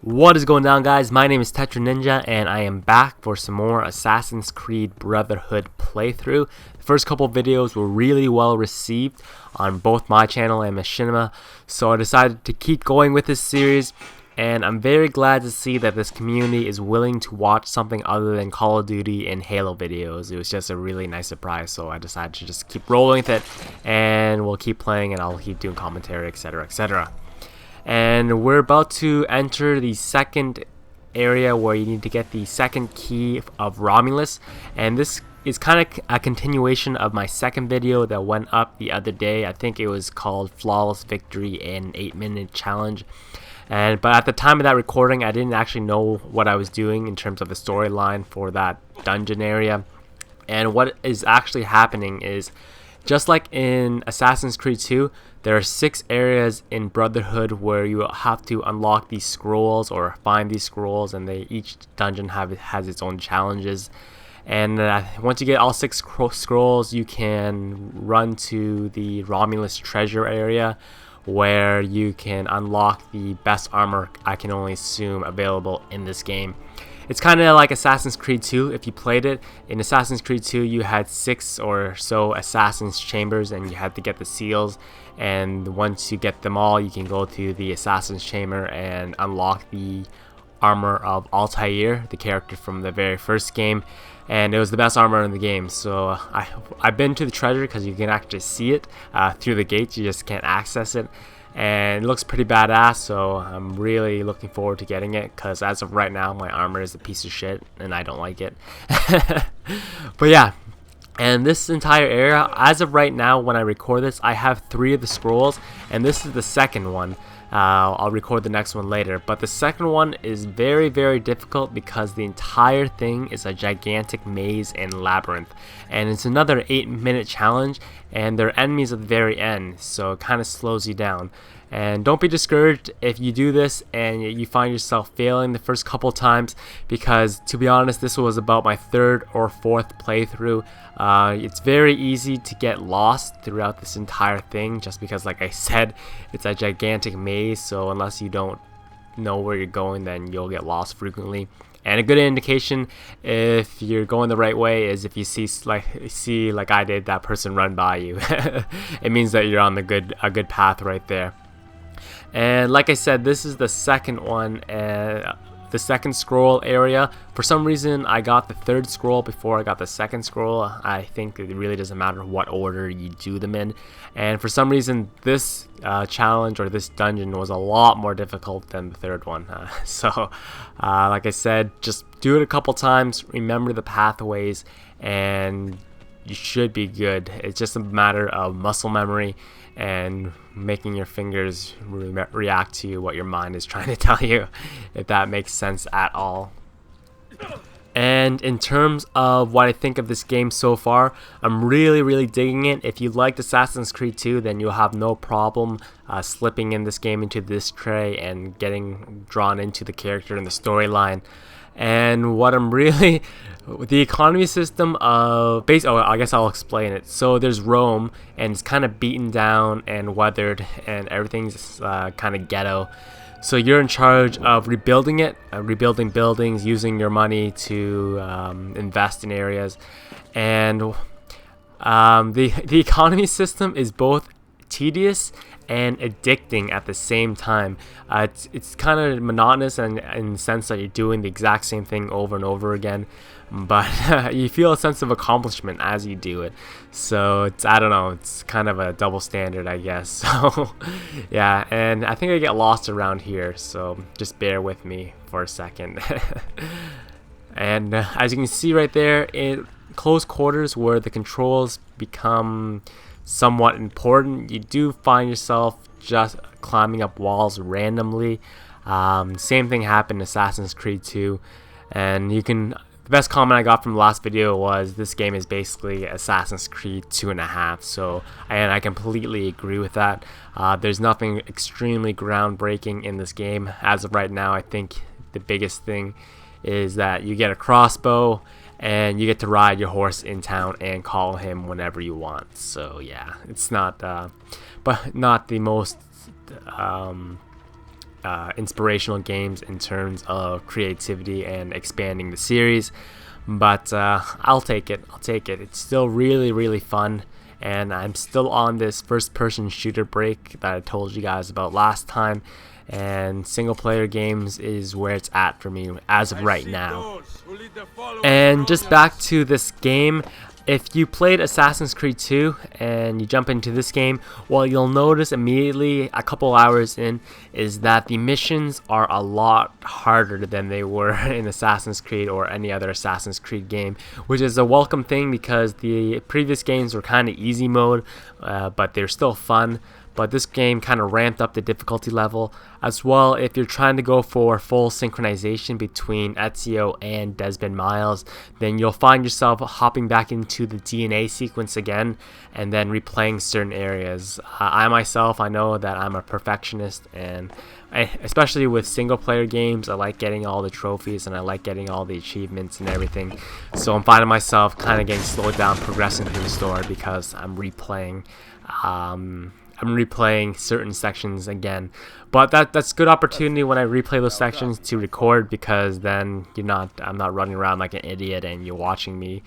What is going down, guys? My name is TetraNinja and I am back for some more Assassin's Creed Brotherhood playthrough. The first couple videos were really well received on both my channel and Machinima, so I decided to keep going with this series, and I'm very glad to see that this community is willing to watch something other than Call of Duty and Halo videos. It was just a really nice surprise, so I decided to just keep rolling with it, and we'll keep playing and I'll keep doing commentary, etc, etc. And we're about to enter the second area where you need to get the second key of Romulus, and this is kind of a continuation of my second video that went up the other day. I think it was called Flawless Victory in 8-minute challenge, but at the time of that recording I didn't actually know what I was doing in terms of the storyline for that dungeon area. And what is actually happening is, just like in Assassin's Creed 2, there are 6 areas in Brotherhood where you have to unlock these scrolls or find these scrolls, and each dungeon has its own challenges. And once you get all 6 scrolls, you can run to the Romulus treasure area, where you can unlock the best armor, I can only assume, available in this game. It's kind of like Assassin's Creed 2 if you played it. In Assassin's Creed 2, you had 6 or so Assassin's Chambers and you had to get the seals. And once you get them all, you can go to the Assassin's Chamber and unlock the armor of Altair, the character from the very first game. And it was the best armor in the game. So I've been to the treasure because you can actually see it through the gates. You just can't access it. And it looks pretty badass, so I'm really looking forward to getting it, because as of right now my armor is a piece of shit and I don't like it. But yeah, and this entire area, as of right now when I record this, I have 3 of the scrolls, and this is the second one. I'll record the next one later, but the second one is very, very difficult because the entire thing is a gigantic maze and labyrinth, and it's another 8-minute challenge, and there are enemies at the very end, so it kind of slows you down. And don't be discouraged if you do this and you find yourself failing the first couple times, because to be honest, this was about my 3rd or 4th playthrough. It's very easy to get lost throughout this entire thing, just because, like I said, it's a gigantic maze, so unless you don't know where you're going, then you'll get lost frequently. And a good indication if you're going the right way is if you see like I did, that person run by you. It means that you're on a good path right there. And like I said, this is the second one, the second scroll area. For some reason I got the 3rd scroll before I got the 2nd scroll. I think it really doesn't matter what order you do them in, and for some reason this challenge or this dungeon was a lot more difficult than the 3rd one. Like I said, just do it a couple times, remember the pathways, and you should be good. It's just a matter of muscle memory and making your fingers react to what your mind is trying to tell you, if that makes sense at all. And in terms of what I think of this game so far, I'm really digging it. If you liked Assassin's Creed 2, then you'll have no problem slipping in this game into this tray and getting drawn into the character and the storyline. And what I'm really, the economy system of I guess I'll explain it. So there's Rome, and it's kind of beaten down and weathered, and everything's kind of ghetto. So you're in charge of rebuilding it, rebuilding buildings, using your money to invest in areas. And the economy system is both tedious and addicting at the same time. It's kind of monotonous in the sense that you're doing the exact same thing over and over again, but you feel a sense of accomplishment as you do it. So I don't know, it's kind of a double standard, I guess. So yeah, and I think I get lost around here, so just bear with me for a second. And as you can see right there, in close quarters where the controls become somewhat important, you do find yourself just climbing up walls randomly. Same thing happened in Assassin's Creed 2, and the best comment I got from the last video was this game is basically Assassin's Creed 2.5. So, and I completely agree with that. There's nothing extremely groundbreaking in this game as of right now. I think the biggest thing is that you get a crossbow and you get to ride your horse in town and call him whenever you want. So yeah, it's not but not the most inspirational games in terms of creativity and expanding the series, but I'll take it. It's still really fun, and I'm still on this first-person shooter break that I told you guys about last time, and single-player games is where it's at for me as of right now. And just back to this game, if you played Assassin's Creed 2 and you jump into this game, what you'll notice immediately a couple hours in is that the missions are a lot harder than they were in Assassin's Creed or any other Assassin's Creed game, which is a welcome thing because the previous games were kind of easy mode, but they're still fun. But this game kind of ramped up the difficulty level as well. If you're trying to go for full synchronization between Ezio and Desmond Miles, then you'll find yourself hopping back into the DNA sequence again and then replaying certain areas. I myself, I know that I'm a perfectionist, and especially with single player games, I like getting all the trophies and I like getting all the achievements and everything. So I'm finding myself kind of getting slowed down progressing through the story because I'm replaying certain sections again. But that's good opportunity when I replay those sections to record, because then I'm not running around like an idiot and you're watching me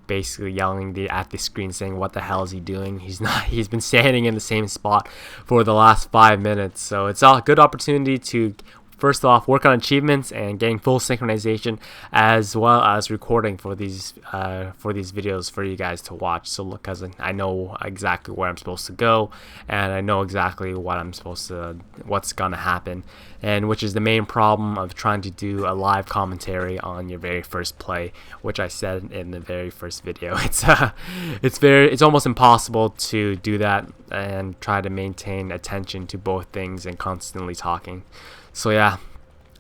basically yelling at the screen saying, what the hell is he doing? He's been standing in the same spot for the last 5 minutes. So it's a good opportunity to first off work on achievements and getting full synchronization, as well as recording for these videos for you guys to watch. So look, because I know exactly where I'm supposed to go and I know exactly what's gonna happen, and which is the main problem of trying to do a live commentary on your very first play, which I said in the very first video. It's almost impossible to do that and try to maintain attention to both things and constantly talking. So yeah,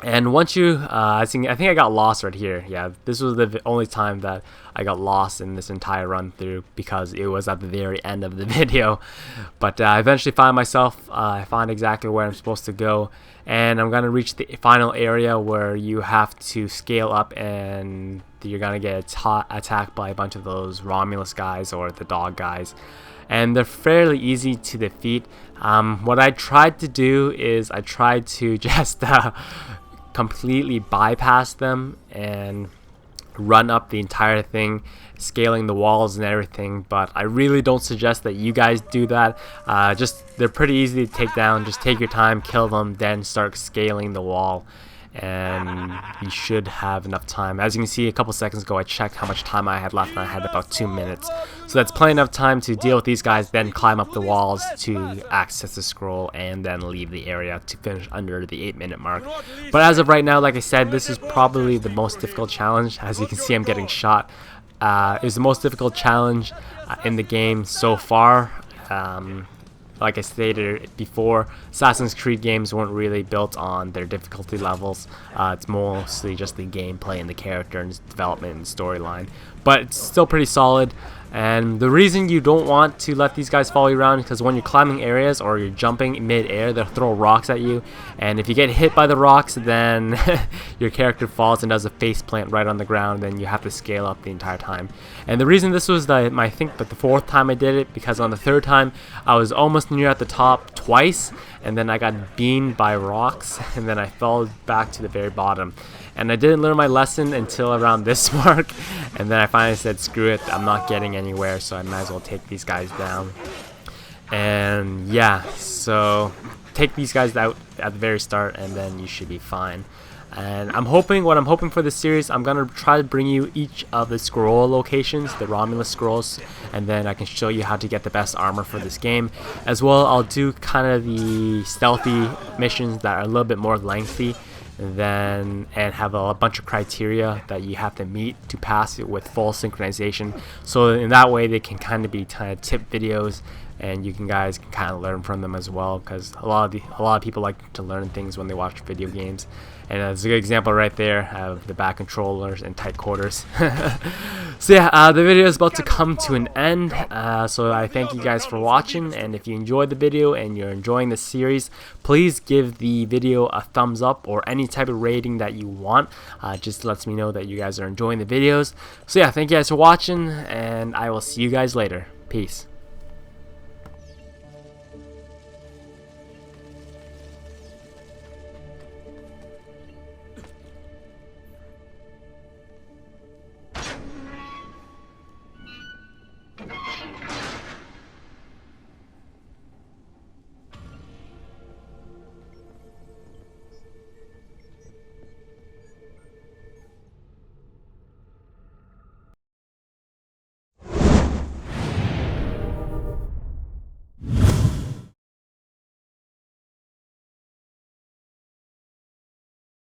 and once I think I got lost right here. Yeah, this was the only time that I got lost in this entire run through because it was at the very end of the video. But I eventually found myself, I found exactly where I'm supposed to go, and I'm gonna reach the final area where you have to scale up and you're gonna get attacked by a bunch of those Romulus guys or the dog guys. And they're fairly easy to defeat. What I tried to do is I tried to just completely bypass them and run up the entire thing, scaling the walls and everything, but I really don't suggest that you guys do that. They're pretty easy to take down. Just take your time, kill them, then start scaling the wall, and you should have enough time. As you can see, a couple seconds ago I checked how much time I had left, and I had about 2 minutes, so that's plenty enough time to deal with these guys, then climb up the walls to access the scroll, and then leave the area to finish under the 8-minute mark. But as of right now, like I said, this is probably the most difficult challenge. As you can see, I'm getting shot. It was the most difficult challenge in the game so far. Like I stated before, Assassin's Creed games weren't really built on their difficulty levels. It's mostly just the gameplay and the character and development and storyline. But it's still pretty solid. And the reason you don't want to let these guys follow you around is because when you're climbing areas or you're jumping mid-air, they'll throw rocks at you. And if you get hit by the rocks, then your character falls and does a face plant right on the ground. Then you have to scale up the entire time. And the reason this was the 4th time I did it, because on the 3rd time I was almost near at the top twice, and then I got beamed by rocks, and then I fell back to the very bottom. And I didn't learn my lesson until around this mark, and then I finally said, screw it, I'm not getting anywhere, so I might as well take these guys down. And yeah, so take these guys out at the very start, and then you should be fine. And what I'm hoping for this series, I'm gonna try to bring you each of the scroll locations, the Romulus scrolls, and then I can show you how to get the best armor for this game. As well, I'll do kind of the stealthy missions that are a little bit more lengthy, and have a bunch of criteria that you have to meet to pass it with full synchronization. So in that way, they can kind of be tip videos, and guys can kind of learn from them as well, because a lot of people like to learn things when they watch video games. And that's a good example right there of the back controllers and tight quarters. So yeah, the video is about to come to an end. So I thank you guys for watching, and if you enjoyed the video and you're enjoying the series, please give the video a thumbs up or any type of rating that you want. Just lets me know that you guys are enjoying the videos. So yeah, thank you guys for watching, and I will see you guys later. Peace.